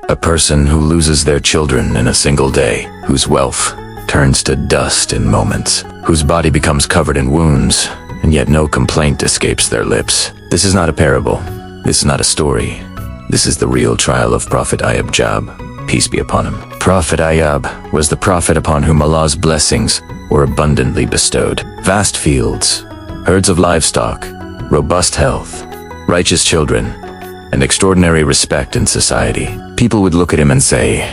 A person who loses their children in a single day, whose wealth turns to dust in moments, whose body becomes covered in wounds, and yet no complaint escapes their lips. This is not a parable. This is not a story. This is the real trial of Prophet Ayyub, peace be upon him. Prophet Ayyub was the prophet upon whom Allah's blessings were abundantly bestowed. Vast fields, herds of livestock, robust health, righteous children, and extraordinary respect in society. People would look at him and say,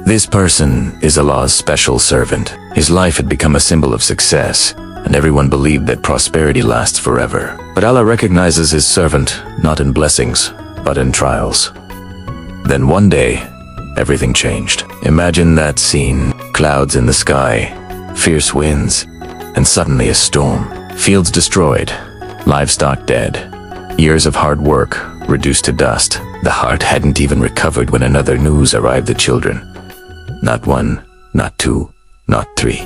"This person is Allah's special servant." His life had become a symbol of success, and everyone believed that prosperity lasts forever. But Allah recognizes his servant not in blessings, but in trials. Then one day, everything changed. Imagine that scene: clouds in the sky, fierce winds, and suddenly a storm. Fields destroyed, livestock dead, years of hard work reduced to dust. The heart hadn't even recovered when another news arrived: the children. Not one, not two, not three.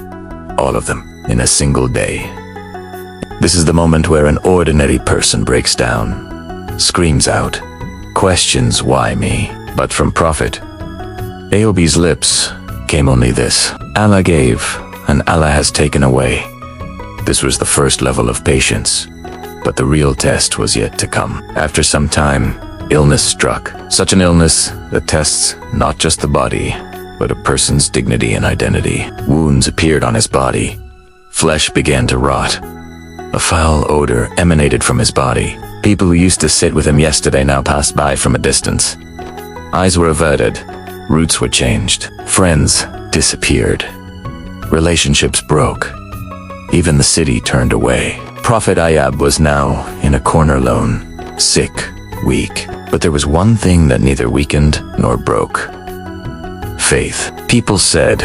All of them in a single day. This is the moment where an ordinary person breaks down, screams out, questions why me. But from Prophet Ayyub's lips came only this: Allah gave, and Allah has taken away. This was the first level of patience, but the real test was yet to come. After some time, illness struck. Such an illness that tests not just the body, but a person's dignity and identity. Wounds appeared on his body. Flesh began to rot. A foul odor emanated from his body. People who used to sit with him yesterday now passed by from a distance. Eyes were averted. Roots were changed. Friends disappeared. Relationships broke. Even the city turned away. Prophet Ayyub was now in a corner alone, sick, weak. But there was one thing that neither weakened nor broke: faith. People said,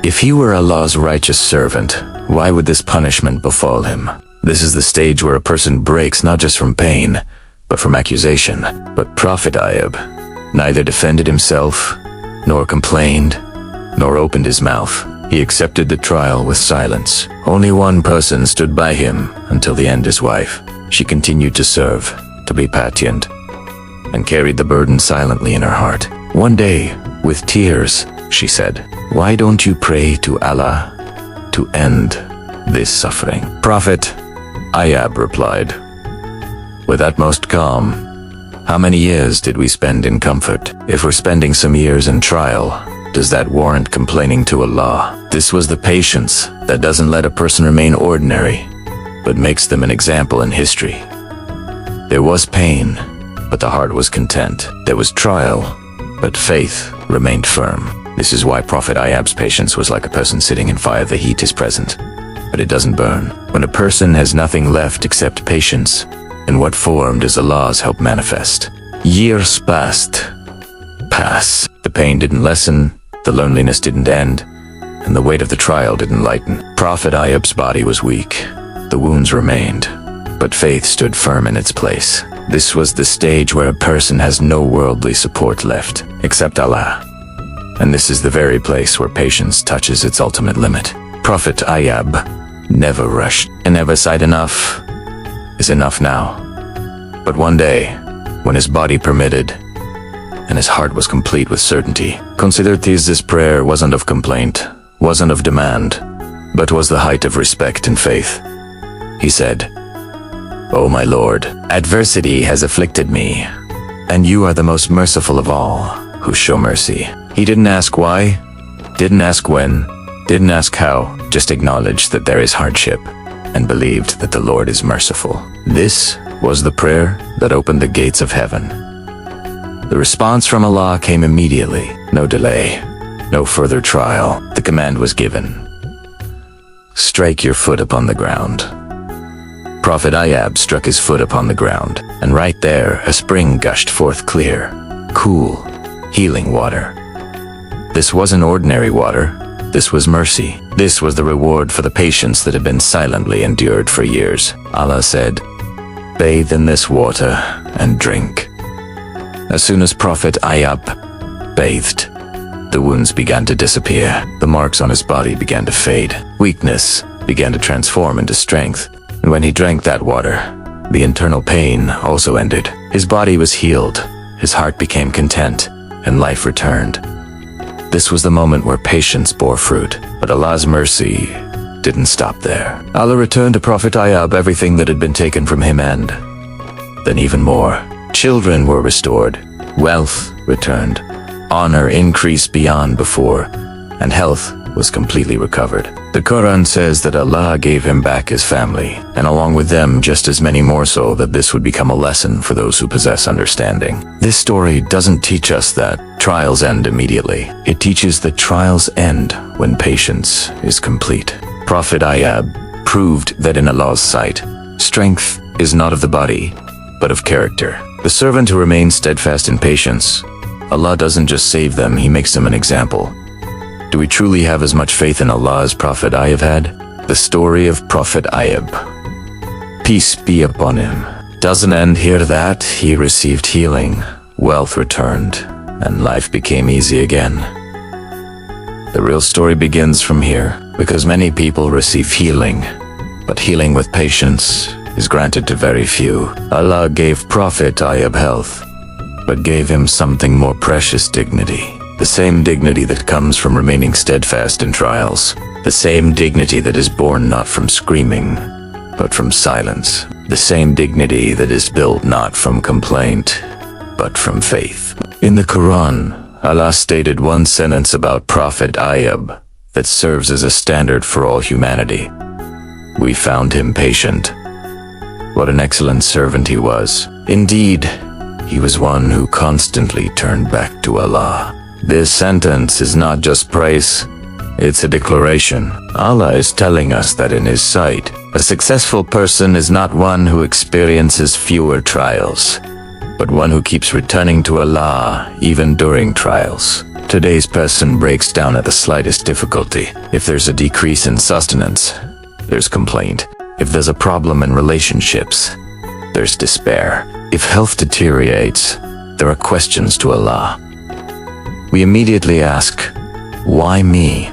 if he were Allah's righteous servant, why would this punishment befall him? This is the stage where a person breaks not just from pain, but from accusation. But Prophet Ayyub neither defended himself, nor complained, nor opened his mouth. He accepted the trial with silence. Only one person stood by him until the end: his wife. She continued to serve, to be patient, and carried the burden silently in her heart. One day, with tears, she said, "Why don't you pray to Allah to end this suffering?" Prophet Ayyub replied, with utmost calm, "How many years did we spend in comfort? If we're spending some years in trial, does that warrant complaining to Allah?" This was the patience that doesn't let a person remain ordinary, but makes them an example in history. There was pain, but the heart was content. There was trial, but faith remained firm. This is why Prophet Ayyub's patience was like a person sitting in fire. The heat is present, but it doesn't burn. When a person has nothing left except patience, in what form does Allah's help manifest? Years passed. The pain didn't lessen, the loneliness didn't end, and the weight of the trial didn't lighten. Prophet Ayyub's body was weak. The wounds remained, but faith stood firm in its place. This was the stage where a person has no worldly support left, except Allah. And this is the very place where patience touches its ultimate limit. Prophet Ayyub never rushed, and never said enough is enough now. But one day, when his body permitted, and his heart was complete with certainty, considered this prayer wasn't of complaint, wasn't of demand, but was the height of respect and faith. He said, "O my Lord, adversity has afflicted me, and you are the most merciful of all who show mercy." He didn't ask why, didn't ask when, didn't ask how, just acknowledged that there is hardship, and believed that the Lord is merciful. This was the prayer that opened the gates of heaven. The response from Allah came immediately. No delay, no further trial. The command was given: strike your foot upon the ground. Prophet Ayyub struck his foot upon the ground, and right there a spring gushed forth clear, cool, healing water. This wasn't ordinary water. This was mercy. This was the reward for the patience that had been silently endured for years. Allah said, "Bathe in this water and drink." As soon as Prophet Ayyub bathed, the wounds began to disappear. The marks on his body began to fade. Weakness began to transform into strength. And when he drank that water, the internal pain also ended. His body was healed. His heart became content. and life returned. This was the moment where patience bore fruit, but Allah's mercy didn't stop there. Allah returned to Prophet Ayyub everything that had been taken from him, and then even more. Children were restored, wealth returned, honor increased beyond before, and health was completely recovered. The Quran says that Allah gave him back his family, and along with them just as many more, so that this would become a lesson for those who possess understanding. This story doesn't teach us that trials end immediately. It teaches that trials end when patience is complete. Prophet Ayyub proved that in Allah's sight, strength is not of the body, but of character. The servant who remains steadfast in patience, Allah doesn't just save them, He makes them an example. Do we truly have as much faith in Allah as Prophet Ayyub had? The story of Prophet Ayyub, peace be upon him, doesn't end here. That he received healing, wealth returned, and life became easy again. The real story begins from here, because many people receive healing, but healing with patience is granted to very few. Allah gave Prophet Ayyub health, but gave him something more precious: dignity. The same dignity that comes from remaining steadfast in trials. The same dignity that is born not from screaming, but from silence. The same dignity that is built not from complaint, but from faith. In the Quran, Allah stated one sentence about Prophet Ayyub that serves as a standard for all humanity. We found him patient. What an excellent servant he was. Indeed, he was one who constantly turned back to Allah. This sentence is not just praise, it's a declaration. Allah is telling us that in His sight, a successful person is not one who experiences fewer trials, but one who keeps returning to Allah even during trials. Today's person breaks down at the slightest difficulty. If there's a decrease in sustenance, there's complaint. If there's a problem in relationships, there's despair. If health deteriorates, there are questions to Allah. We immediately ask, why me?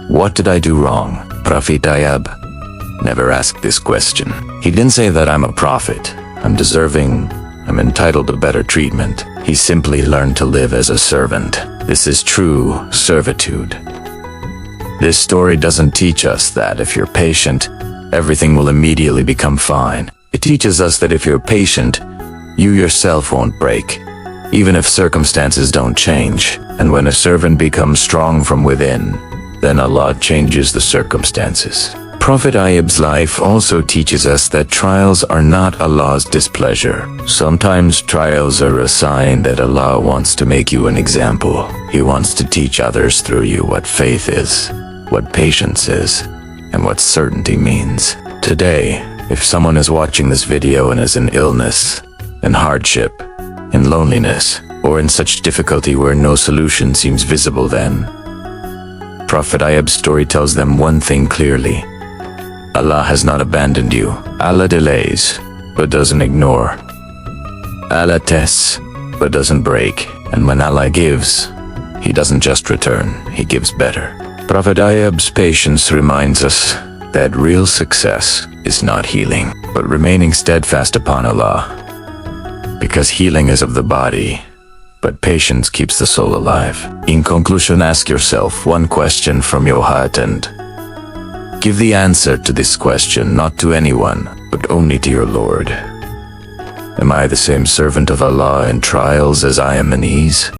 What did I do wrong? Prophet Ayyub never asked this question. He didn't say that I'm a prophet, I'm deserving, I'm entitled to better treatment. He simply learned to live as a servant. This is true servitude. This story doesn't teach us that if you're patient, everything will immediately become fine. It teaches us that if you're patient, you yourself won't break, even if circumstances don't change. And when a servant becomes strong from within, then Allah changes the circumstances. Prophet Ayyub's life also teaches us that trials are not Allah's displeasure. Sometimes trials are a sign that Allah wants to make you an example. He wants to teach others through you what faith is, what patience is, and what certainty means. Today, if someone is watching this video and is in illness, in hardship, in loneliness, or in such difficulty where no solution seems visible, then Prophet Ayyub's story tells them one thing clearly: Allah has not abandoned you. Allah delays, but doesn't ignore. Allah tests, but doesn't break. And when Allah gives, He doesn't just return, He gives better. Prophet Ayyub's patience reminds us that real success is not healing, but remaining steadfast upon Allah. Because healing is of the body, but patience keeps the soul alive. In conclusion, ask yourself one question from your heart and give the answer to this question not to anyone, but only to your Lord. Am I the same servant of Allah in trials as I am in ease?